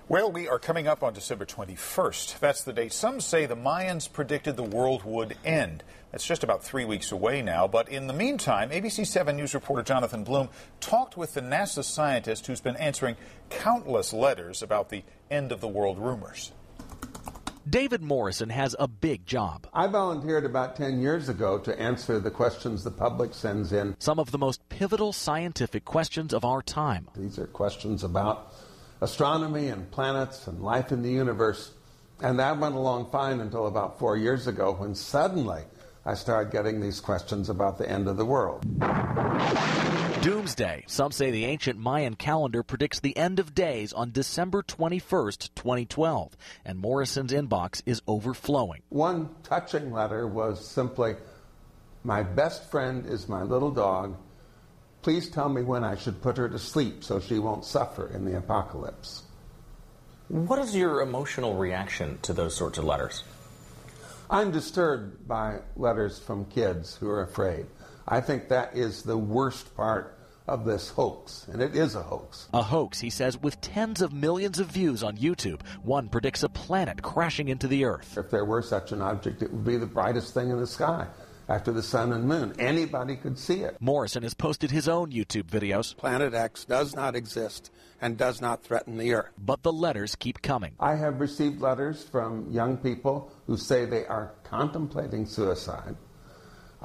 Well, we are coming up on December 21st. That's the date some say the Mayans predicted the world would end. That's just about 3 weeks away now. But in the meantime, ABC 7 News reporter Jonathan Bloom talked with the NASA scientist who's been answering countless letters about the end of the world rumors. David Morrison has a big job. I volunteered about 10 years ago to answer the questions the public sends in. Some of the most pivotal scientific questions of our time. These are questions about astronomy and planets and life in the universe. And that went along fine until about 4 years ago when suddenly I started getting these questions about the end of the world. Doomsday. Some say the ancient Mayan calendar predicts the end of days on December 21st, 2012. And Morrison's inbox is overflowing. One touching letter was simply, "My best friend is my little dog. Please tell me when I should put her to sleep so she won't suffer in the apocalypse." What is your emotional reaction to those sorts of letters? I'm disturbed by letters from kids who are afraid. I think that is the worst part of this hoax, and it is a hoax. A hoax, he says, with tens of millions of views on YouTube. One predicts a planet crashing into the Earth. If there were such an object, it would be the brightest thing in the sky after the sun and moon. Anybody could see it. Morrison has posted his own YouTube videos. Planet X does not exist and does not threaten the Earth. But the letters keep coming. I have received letters from young people who say they are contemplating suicide.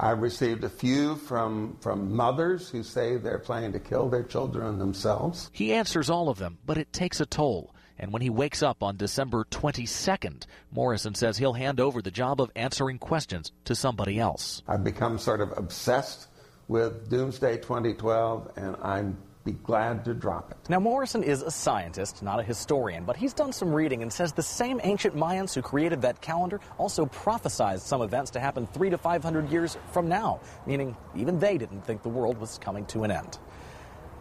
I've received a few from mothers who say they're planning to kill their children themselves. He answers all of them, but it takes a toll. And when he wakes up on December 22nd, Morrison says he'll hand over the job of answering questions to somebody else. I've become sort of obsessed with Doomsday 2012, and I'd be glad to drop it. Now, Morrison is a scientist, not a historian, but he's done some reading and says the same ancient Mayans who created that calendar also prophesized some events to happen 300 to 500 years from now, meaning even they didn't think the world was coming to an end.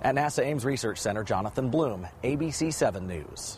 At NASA Ames Research Center, Jonathan Bloom, ABC 7 News.